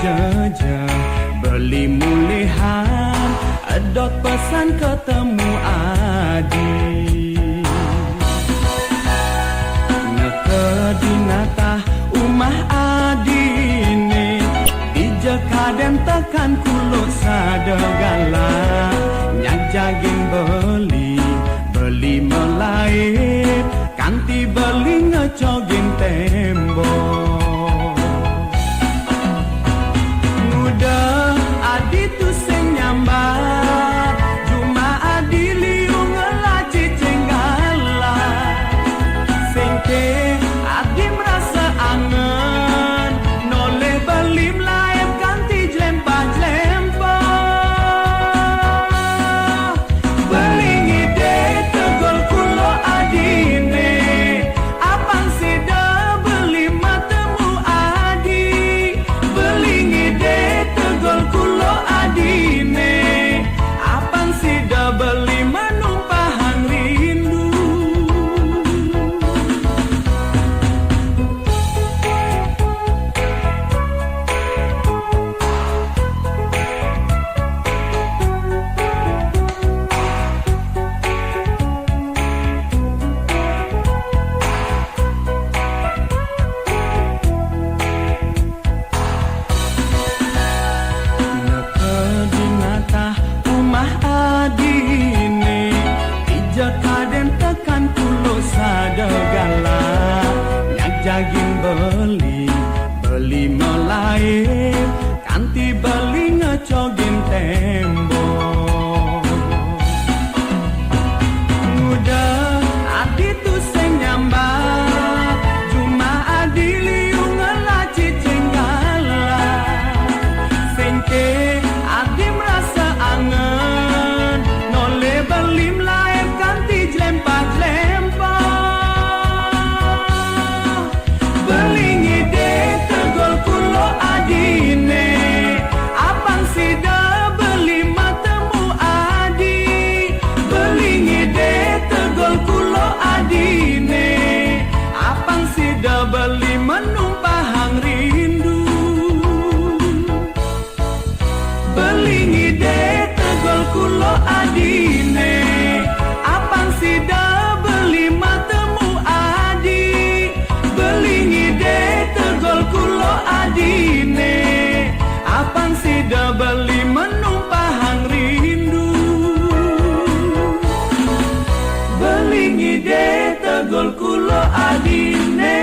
jeje beli mulihan edot pesan ketemu adi neke dinatah umah adine ije kaden tekan kulut sadegala nyak jaging beli melait kanti beli ngecogin tembok muda adi tu sing nyambat cuma adi liung ngelaci cenggala singke adi merasa angen noleh beli melaim kanti jlempa beli ngide tegol kulo adine apang sida beli matemu adi beli ngide tegol kulo adine apang sida beli menumpahan rindu neke dinatah umah adine ija kaden tekan kulo sadegala nyak jaging beli melaim kanti beli ngecogin tembok muda adi tu sing nyambat cuma adi liung ngelaci cenggala singke adi merasa angen noleh beli melaim kanti jlempa beli ngide tegol kulo adine apang sida beli matemu adi beli ngide tegol kulo adine apang sida beli menumpahang rindu beli ngide tegol kulo adine apang sida beli matemu adi beli ngide tegol kulo adine apang sida beli menumpahang rindu beli ngide tegol kulo adine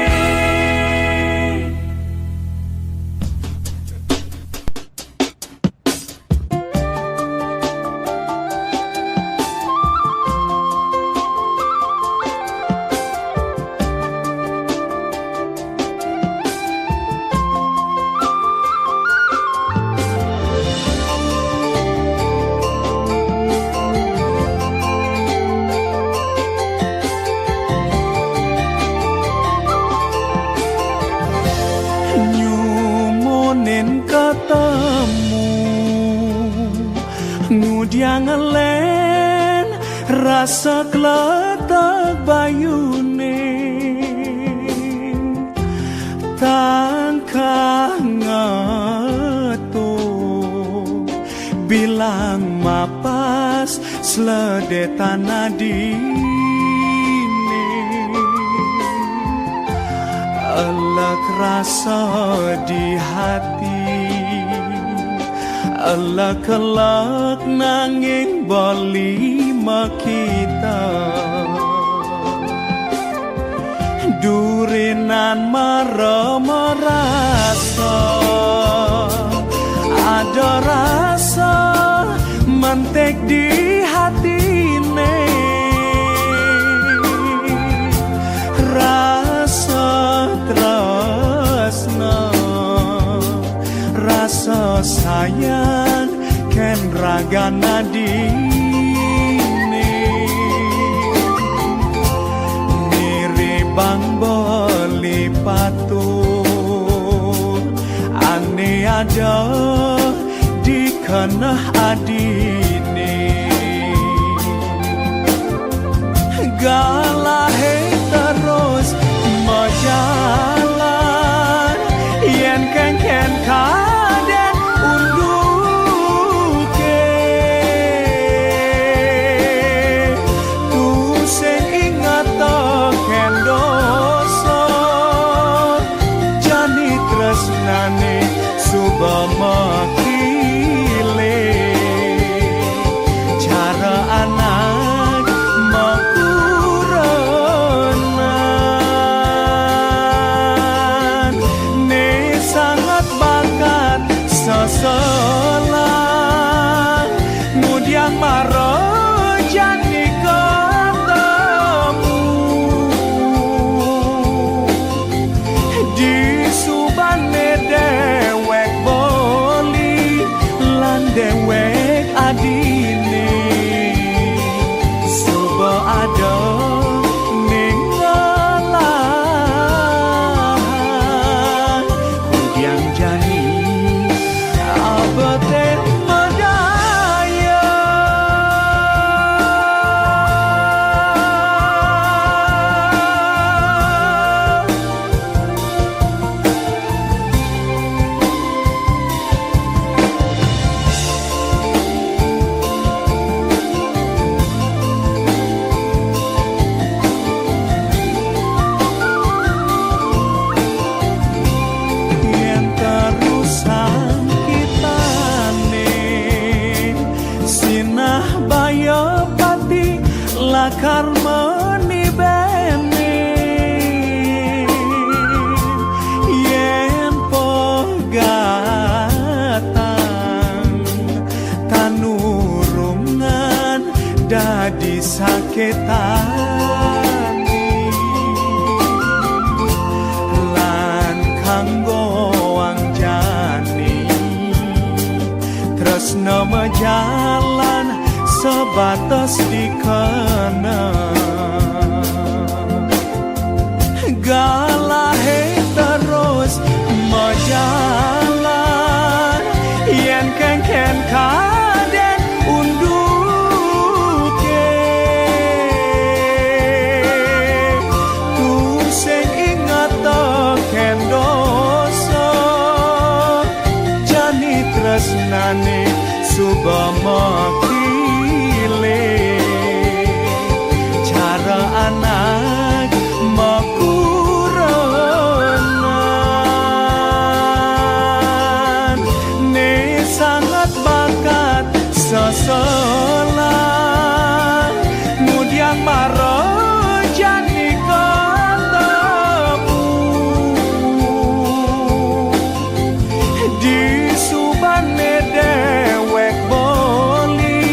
nyumonen ketemu ngudiang ngelen rasa kletek bayune tangkah ngetu bilang mapas sledetan adine elek rasa di hati elek-elek nanging boli makita durinan merasa ada rasa mentek di hatine rasa tresna rasa sayang ken ragana dine miribang beli patut ane ada di kenah adine galahe terus majalan yen ken kadek sakar meni bene yen pegatan tanurungan dadi saketan lan kanggo angjani tresna jalan sebatas dikena galahe terus majalan yen ken kaden unduke ku sing ingat ken dosa jani tresnane subama cara anak makurenan ne sangat bakat seselan mudiang maro jani ketemu di subane dewek boli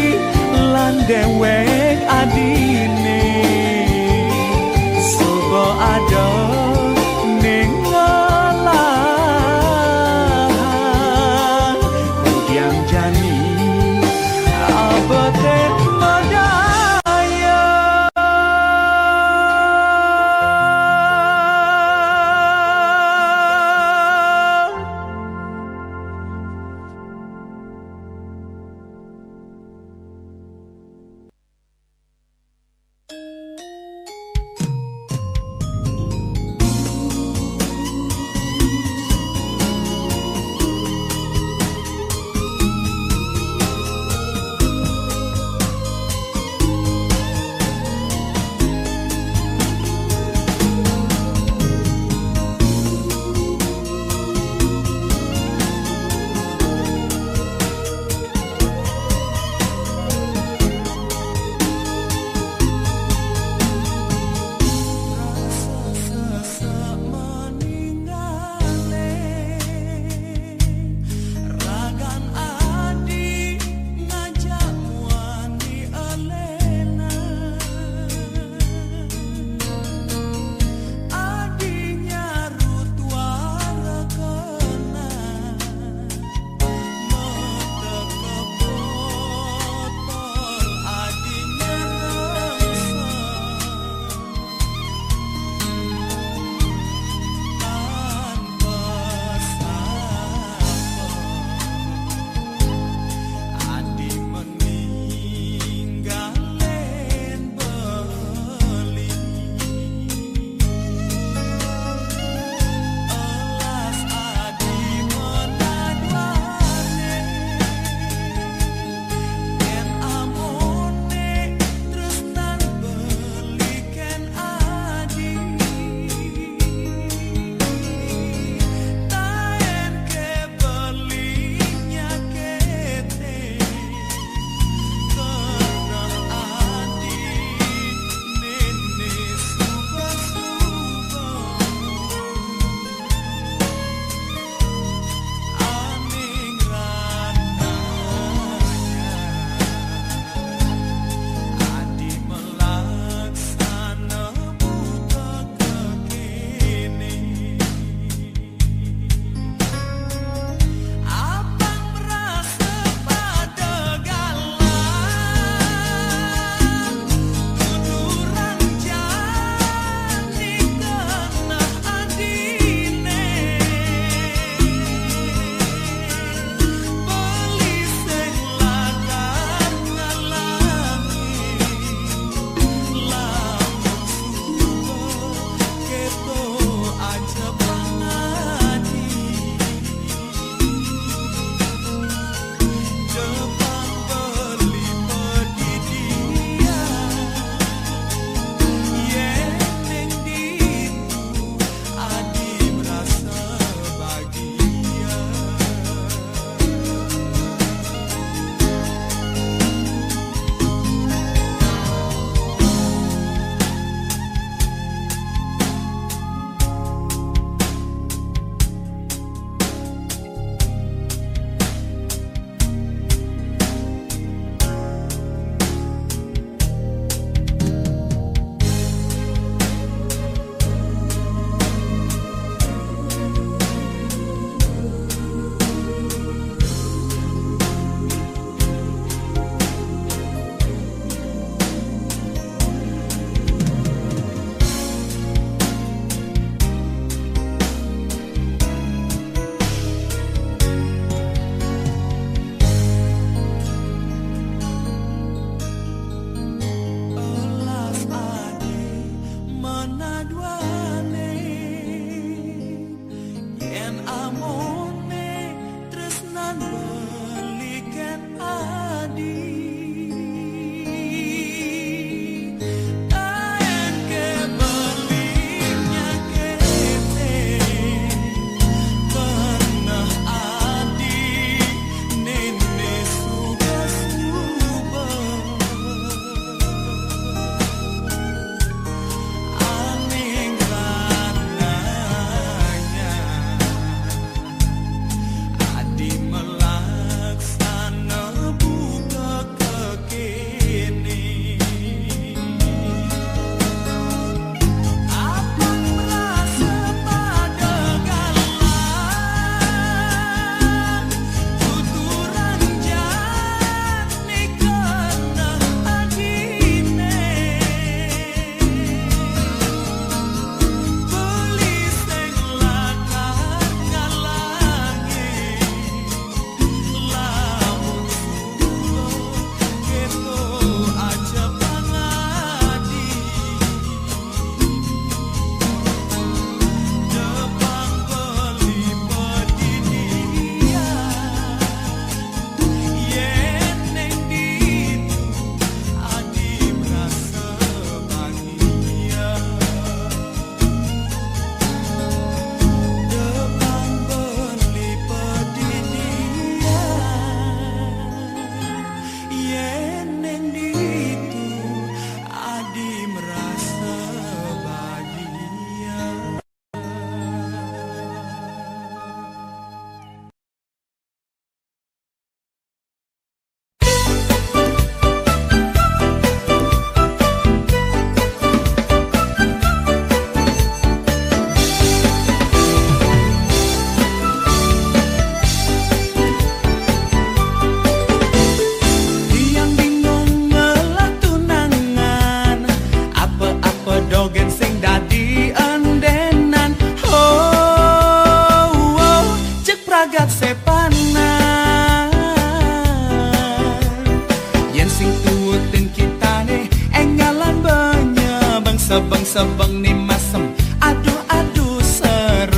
Sebeng-sebeng ni masem, aduh-aduh serem.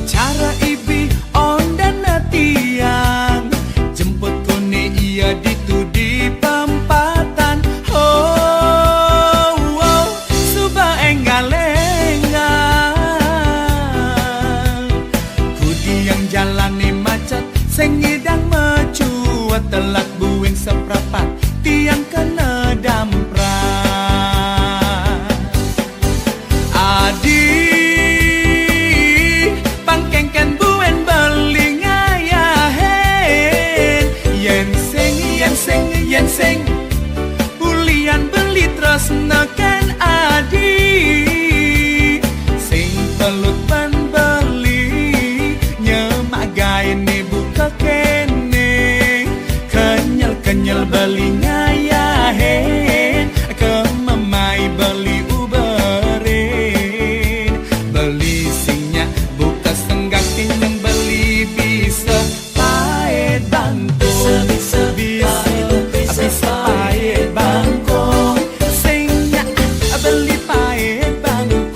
Cara ibi ondan tiang, jemput kone ia ditudi pempatan. Oh, oh, suba enggal-enggal, kudi yang jalan ni macet, sing ngidang mecuat, telat buing seprapat, tiang kena damprat. Adi pangkengkan buen beli ngayahen, yen sing bulian beli terus neken adi, sing pelut ban beli nyemagai ni buka kene, kenyal beli ngayahen, kemamai beli uberin, beli singnya buka senggak tinyang beli bisa paet bangkong, bisa paet bangkong, singnya beli paet bangkong.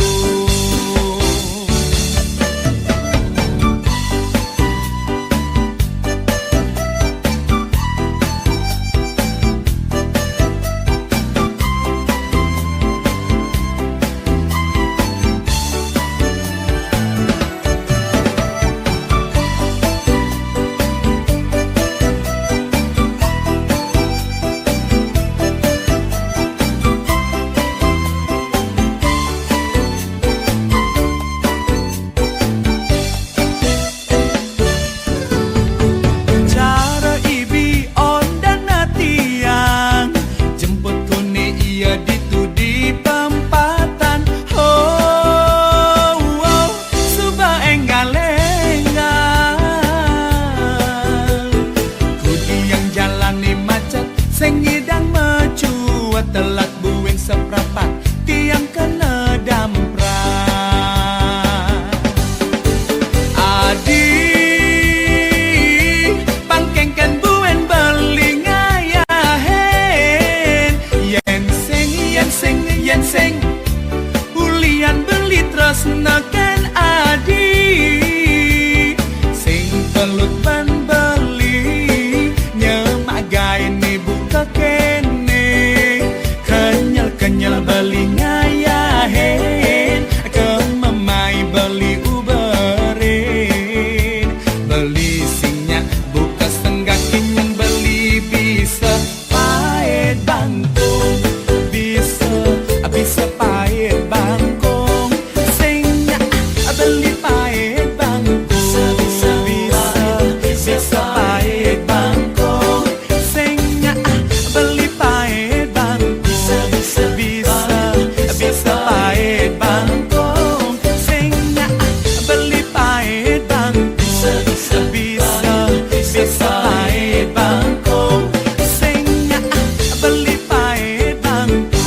Sing ngidang mecuat, telat buing seprapat, tiang kena damprat. Adi pangkengkan buen beli ngayahen, yen sing bulian beli terus neken adi, sing pelut ban beli nyemagai ni buka kene, kenyal beli ngayahen, kemamai beli uberin, beli singnya buka senggak kinyang beli bisa paet bangkong, bisa paet bangkong, singnya beli paet bangkong, bisa paet bangkong, singnya beli paet bangkong, bisa paet bangkong, singnya beli paet bangkong, bisa paet bangkong, singnya beli paet bangkong.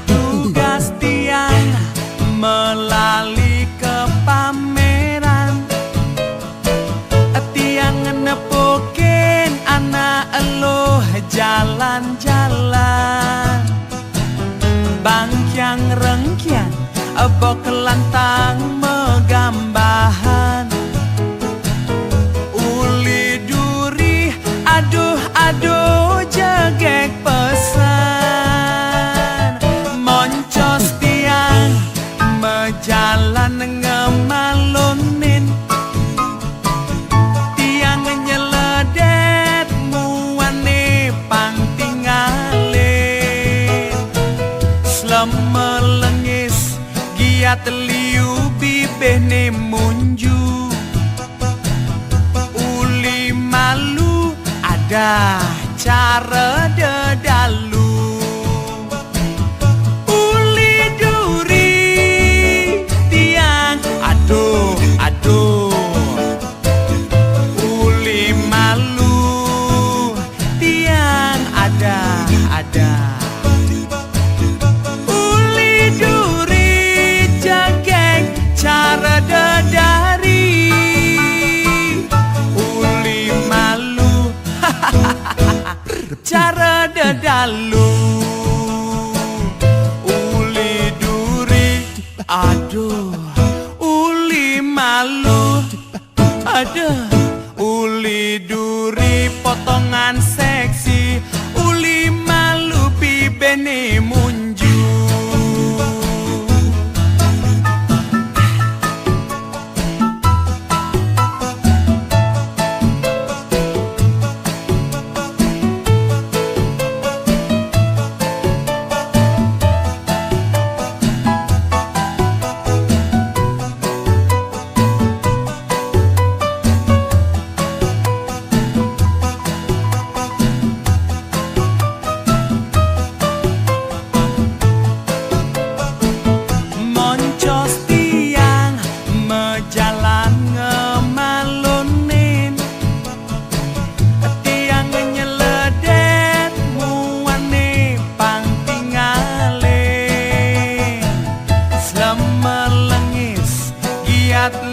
Tugas tiang melali ke pameran, tiang nepukin anak eluh jalan-jalan, bangkyang rengkyang bok lantang megambahan, uli duri aduh jegek pesan, moncos tiang mejalan ngemalunin, tiang nyeledet muane pang tinggalin, slemelengis giat liu bibeh ne munju, uli malu ada cara dedalu. dedalu uli duri aduh uli malu aduh uli duri potongan seksi uli malu bibene munju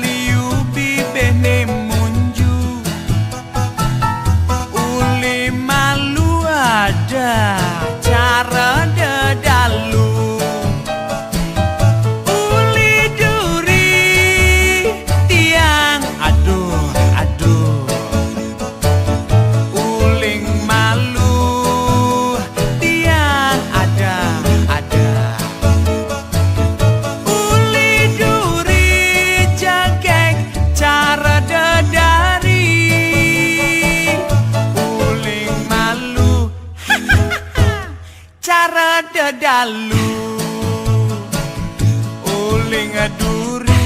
liu bibene munju uli malu ada cara dedalu uli duri tiang aduh aduh uling malu tiang ada cara dedari uling malu cara dedalu uling duri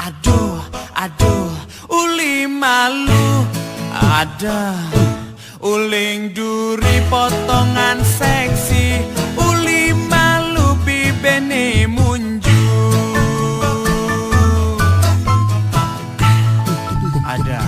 aduh aduh uli malu ada uling duri potongan seksi uli malu bibene munju ada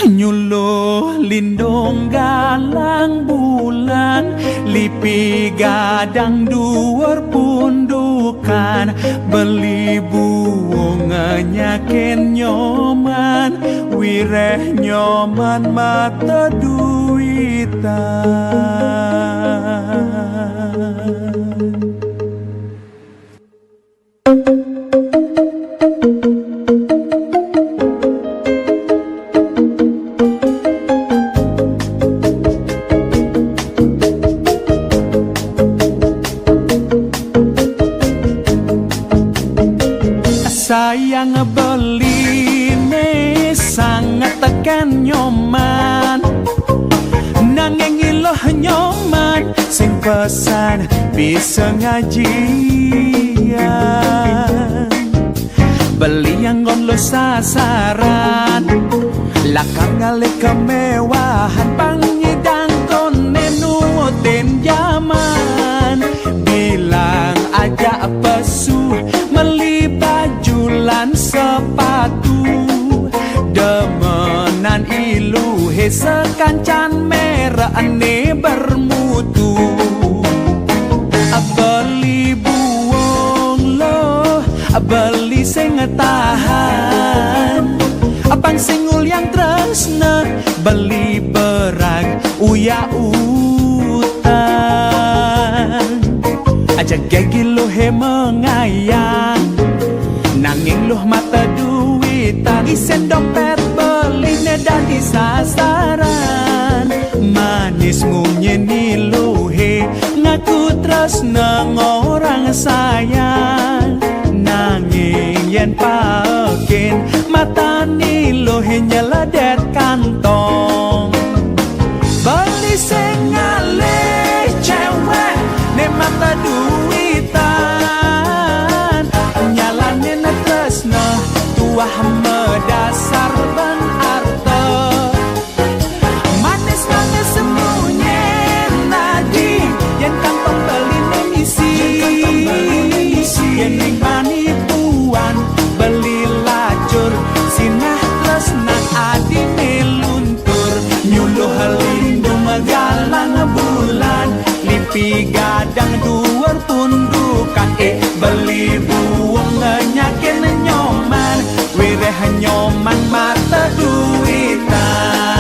nyuluh lindung galang bulan lipi gadang duur pundukan beli buung nyakin nyoman wireh nyoman mata duitan sayang beli ne sangat tekan nyoman nanging iloh nyoman sing pesan bisa ngajian beli yang lo sasaran lakang ngale kemewahan pangidang kone nutin zaman bilang aja pesu meli baju lan sepatu demenan iluhe sekancan merah ane bermutu beli buong lo beli sing tahan abang singul yang tresna beli berang uya utang aja gigi lo he mengayang nanging luh mata duitan isen dompet beli nedani sasaran manis ngunyeni luhe ngaku tresna ngorang sayang nanging yen paken matani luhe nyeledet kantong beli sing ngalih cewek ne mata duitan nyalane tresna tuah medasar ban arta manis manis semuanya nadi yen kantong beli nemisi yen ning panipuan beli lacur sinah tresna adine luntur lipi gadang duar pundukan beli buang nyakin nyoman wireh nyoman mata duitan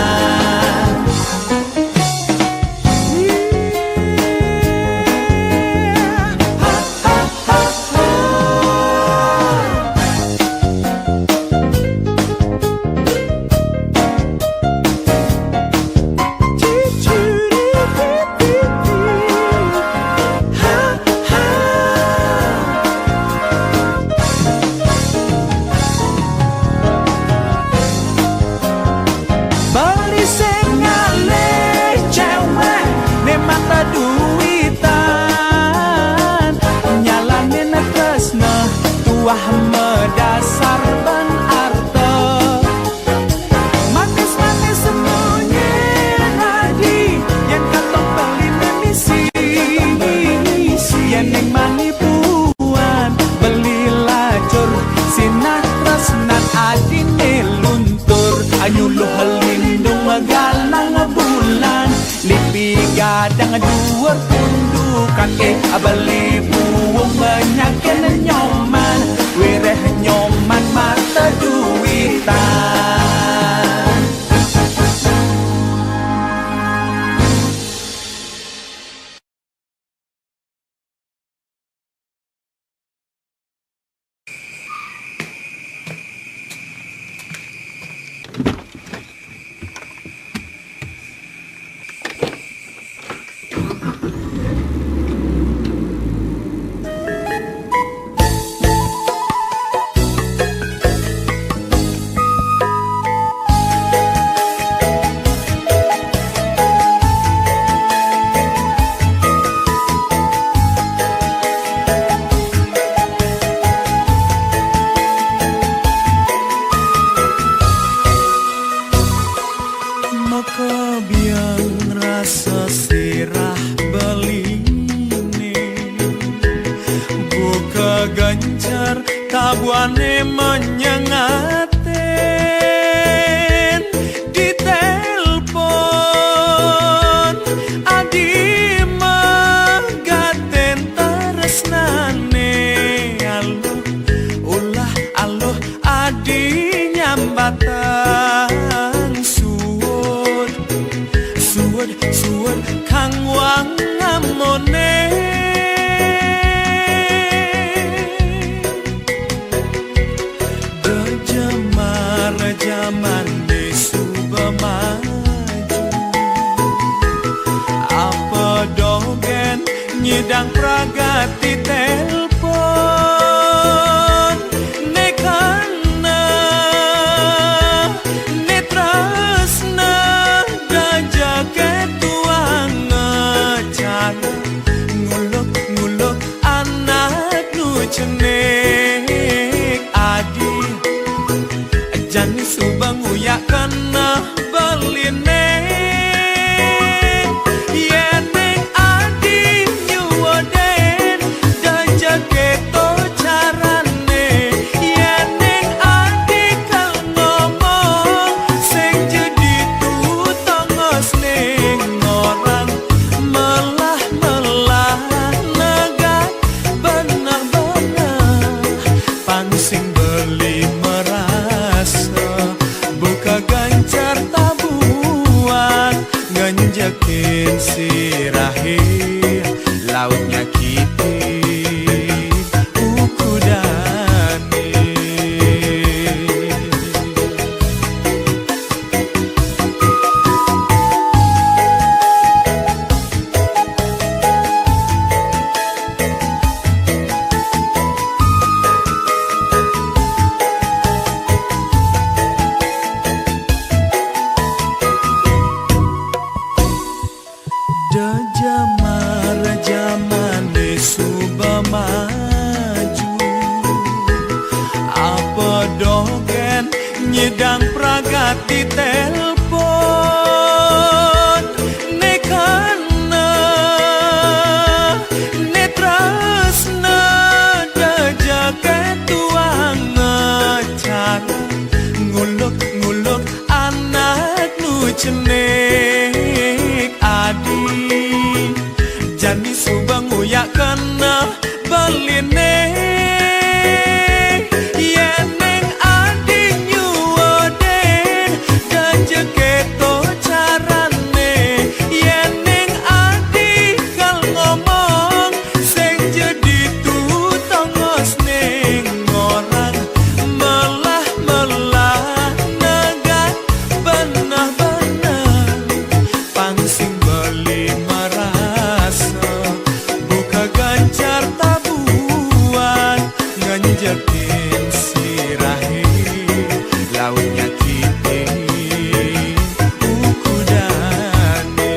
medasar ban arto manis-manis semuanya hadi yang katong beli misi yang neng manipuan beli lacur sinah tresnan adine luntur anyuluh halindung galang bulan lipi gadang duar pundukan beli buung menyakin nyoman wireh nyoman mata duitan tabuane menyengaten di telpon adi magaten tresnane aloh ulah aloh adi nyambatan suwud suwud suwud kang wang ngamone zaman suba maju apa dogen nyidang pragati telpon nekana netrasna daja ketuang cara nguluk-nguluk anak nu cenek adi jani subang uyak kena beline yeneng adi nyuwoden dan jaketo carane yeneng adi kau ngomong sing jadi tutongos ning orang melah-melah negat benar-benar pangsing beli buka gancar tabuan nganjakin sirahe lautnya kiti ukudane zaman suba maju apa dogen nyidang pragati telpon nekana netrasna daja ketuang cara nguluk-nguluk anak nu cenek adi jani subang uyak kena baline yeneng ading nyuoden ganja keto carane yeneng adi kal ngomong sing jadi tutongos ning orang melah negat benah-benah pangsing beli marasa buka ganjar tabuan nganjakin sirahe lautnya kini ukudane.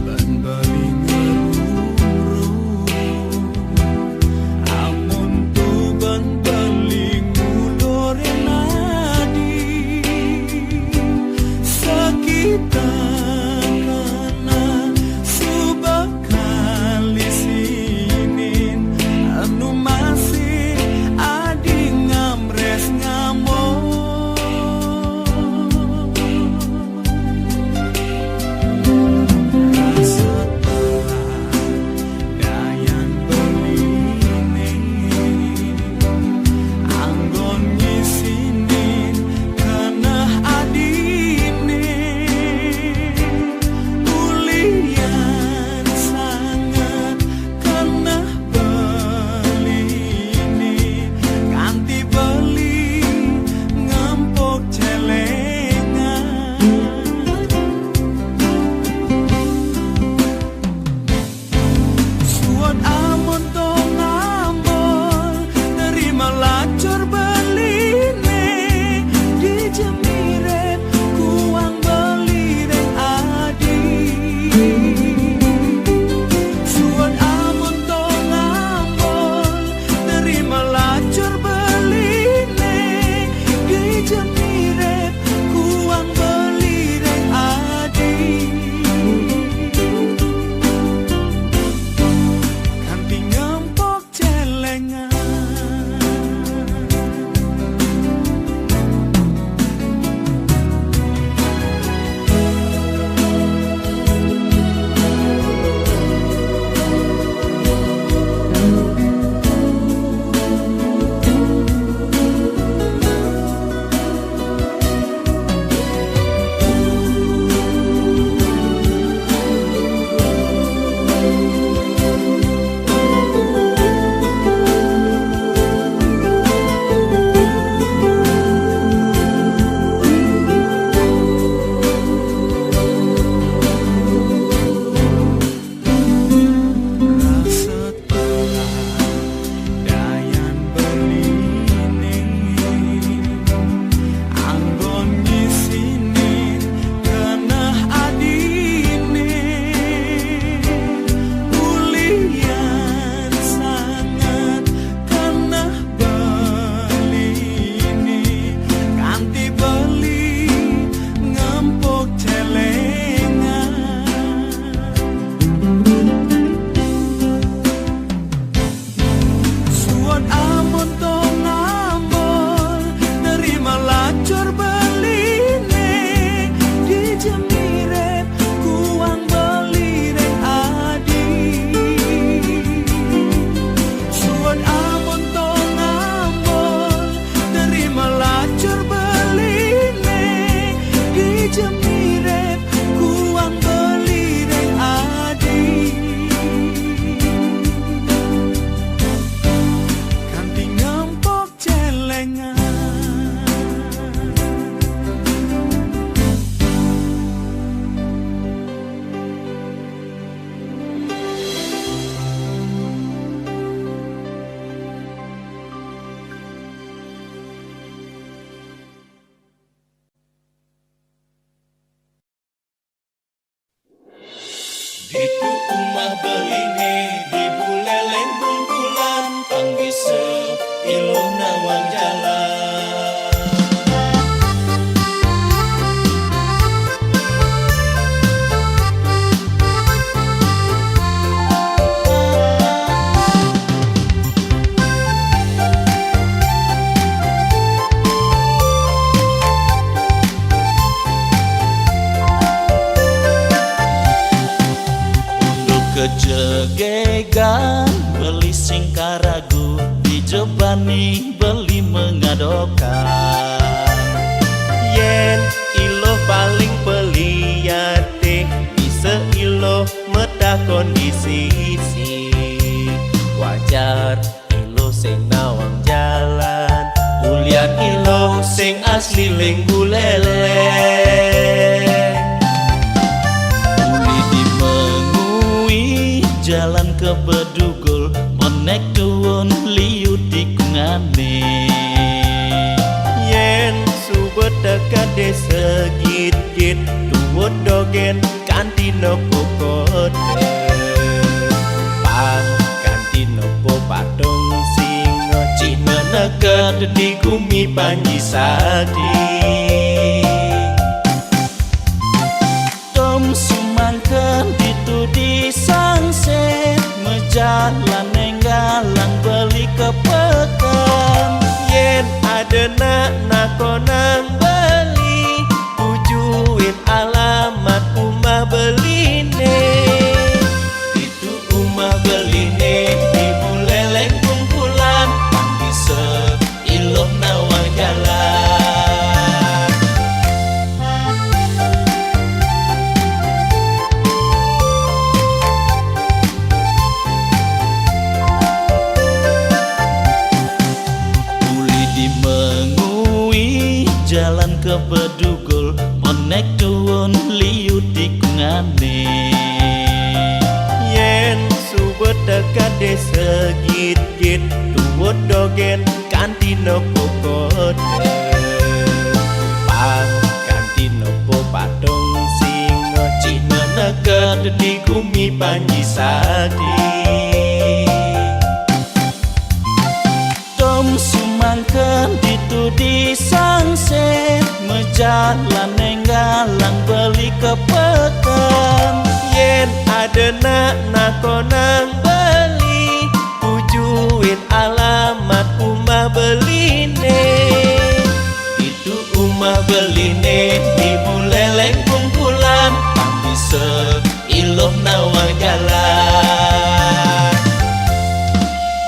Ban bali ngeruru amun tu ban bali ngulore nadi sekitar kana subakali sinin anu masih adi ngamres ngamon dayan beline anggon ngisinin kana adine ulian sangat kana beline ganti beli ngempok celengan suon amun to ngambol nerima lacur beline di jemiret kuang beli dan adi suon amun to ngambol nerima lacur beline di jemiret kuang beli dan adi kanti ngempok celengan. Dayan beline anggon ngisinin kana adine ulian sangat kana beline ganti beli ngempok celengan suon amun to ngambol nerima lacur beline di jemiret kuang beli dan adi suon amun to ngambol nerima lacur beline di jemiret kuang beli dan adi kanti ngempok celengan. Itu umah beline di buleleng bungkulan panggise iluh nawang jalan. Kejegegan beli singkaragu dijebani beli mengadokan. Yen ilo paling peliate bisa ilo metah kondisi wajar ilo sing nawang jalan ulian ilo sing asli ling buleleng. Jalan ke Bedugul monek tuwun liu tikungane. Yen subet dekat desa git-git tuwut dogen kanti nopo kode pang kanti nopo patung singo cina neged di gumi panji sadi. Tom sumangken ditudi sangset mejalan nenggalang beli ke pekan. Yen adena nakonang beli tujuin alamat umah beline. Itu umah beline di buleleng kumpulan panggise iluh nawang jalan. Jalan ke Bedugul monek tuwun liu tikungane. Yen subet dekat desa git-git tuwut dogen kanti nopo kode pang kanti nopo patung singo cina neged di gumi panji sadi. Tom sumangken ditudi sangset mejalan nenggalang beli ke pekan. Yen adena nakonang beli tujuin alamat umah beline. Itu umah beline di buleleng kumpulan panggise iluh nawang jalan.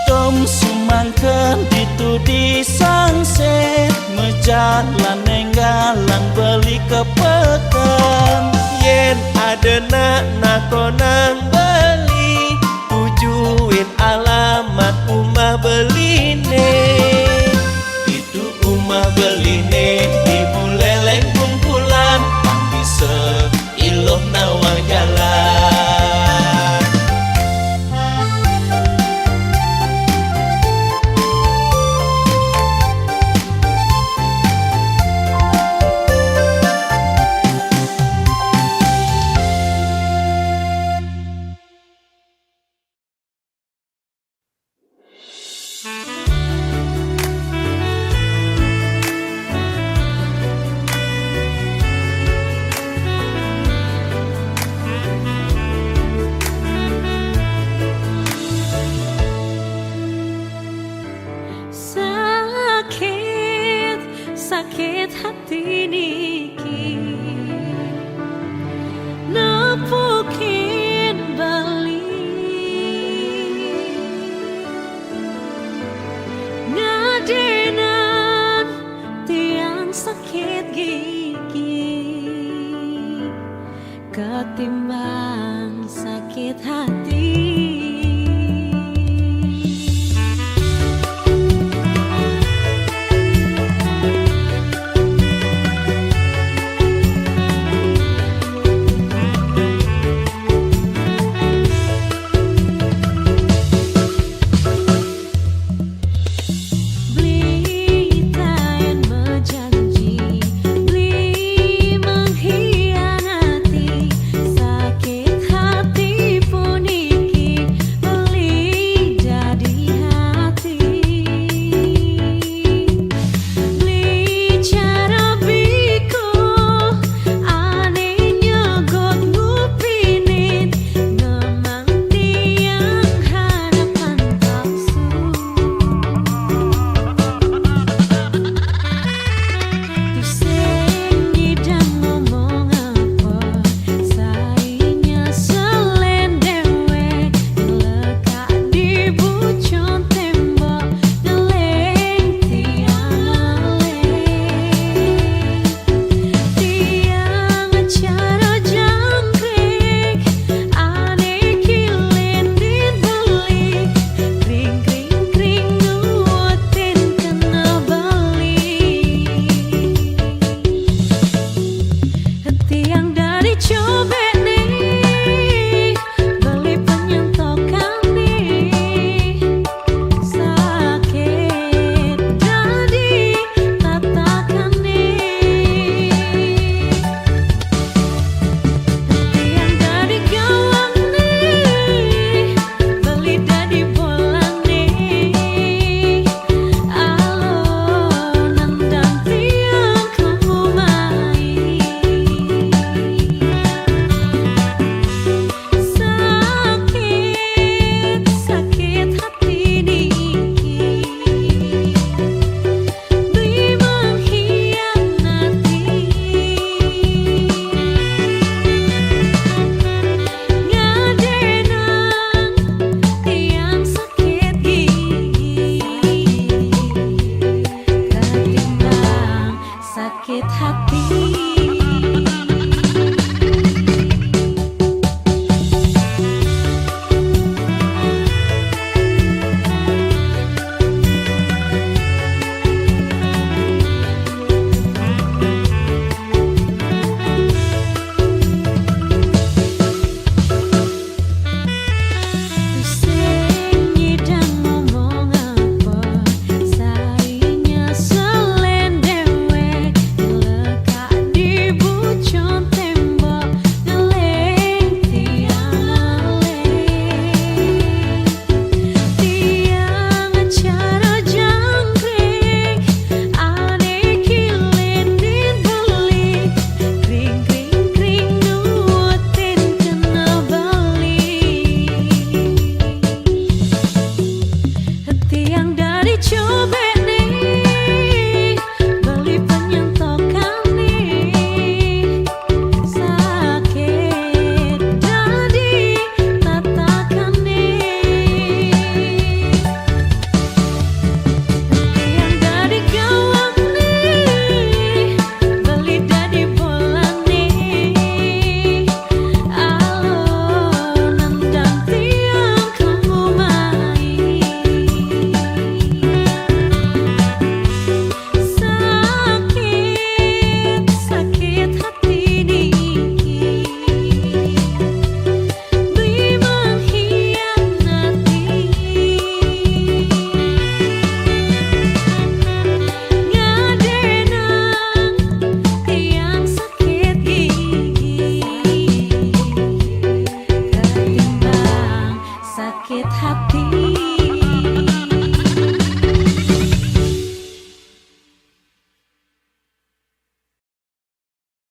Tom sumangken ditudi sangset mejalan nenggalang beli ke pekan. Yen adena nakonang beli tujuin alamat umah beline. Itu umah beline di buleleng kumpulan panggise iluh nawang jalan. Sakit hati niki nepukin bali ngadenan tiang sakit gigi ketimbang sakit hati. Sakit hati gigi